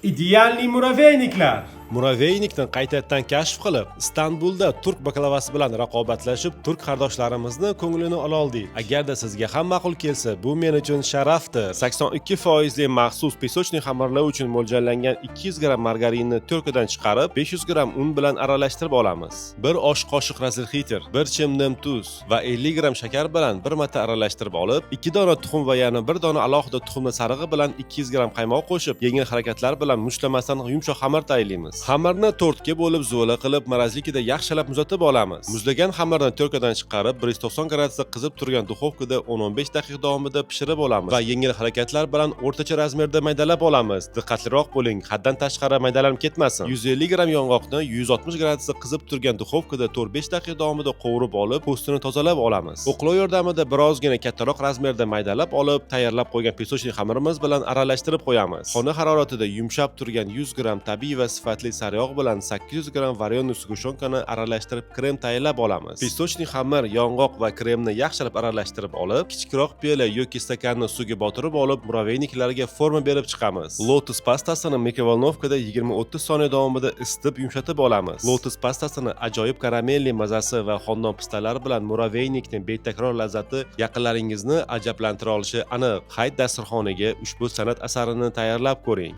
Idealniy muraveyniklar. Muraveynikni qaytadan kashf qilib, Istanbulda turk baklavasi bilan raqobatlashib, turk qardoshlarimizni ko'nglini ola oldik. Agarda sizga ham ma'qul kelsa, bu men uchun sharafdir. 82% maxsus pesochniy xamirlar uchun mo'ljallangan 200 g margarinni to'rkadan chiqarib, 500 g un bilan aralashtirib olamiz. 1 osh qoshiq razilxiter, 1 chimdim tuz va 50 g shakar bilan bir marta aralashtirib olib, 2 dona tuxum va yana 1 dona alohida tuxumni sarig'i bilan 200 g qaymoq qo'shib, yengil harakatlar bilan mushlamasdan yumshoq xamir tayyorlaymiz. Xamirni to'rtga bo'lib zo'la qilib mrazlikida yaxshilab muzlatib olamiz. Muzlagan xamirni to'rkadan chiqarib 190 gradusda qizib turgan duxovkada 10-15 daqiqa davomida pishirib olamiz va yengil harakatlar bilan o'rtacha razmerda maydalab olamiz. Diqqatliroq bo'ling, haddan tashqari maydalanib ketmasin. 150 g yong'oqni 160 gradusda qizib turgan duxovkada 4-5 daqiqa davomida qovurib olib, po'stini tozalab olamiz. O'qlov yordamida birozgina kattaroq razmerda maydalab olib, tayyorlab qo'ygan pesochniy xamirimiz bilan aralashtirib qo'yamiz. Xona haroratida yumshab turgan 100 g tabiiy va sifatli sariyog' bilan 800 g vareniy sgushyonkani aralashtirib krem tayyorlab olamiz. Pesochniy xamir, yong'oq va kremni yaxshilab aralashtirib olib, kichikroq piyola yoki stakanni suvga botirib olib, muraveyniklarga forma berib chiqamiz. Lotus pastasini mikrovolnovkada 20-30 soniya davomida isitib yumshatib olamiz. Lotus pastasini ajoyib karamelli mazasi va xonadon pistalar bilan muraveynikning betakror lazzati yaqinlaringizni ajablantira olishi aniq. Hayit dasturxoniga ushbu san'at asarini tayyorlab ko'ring.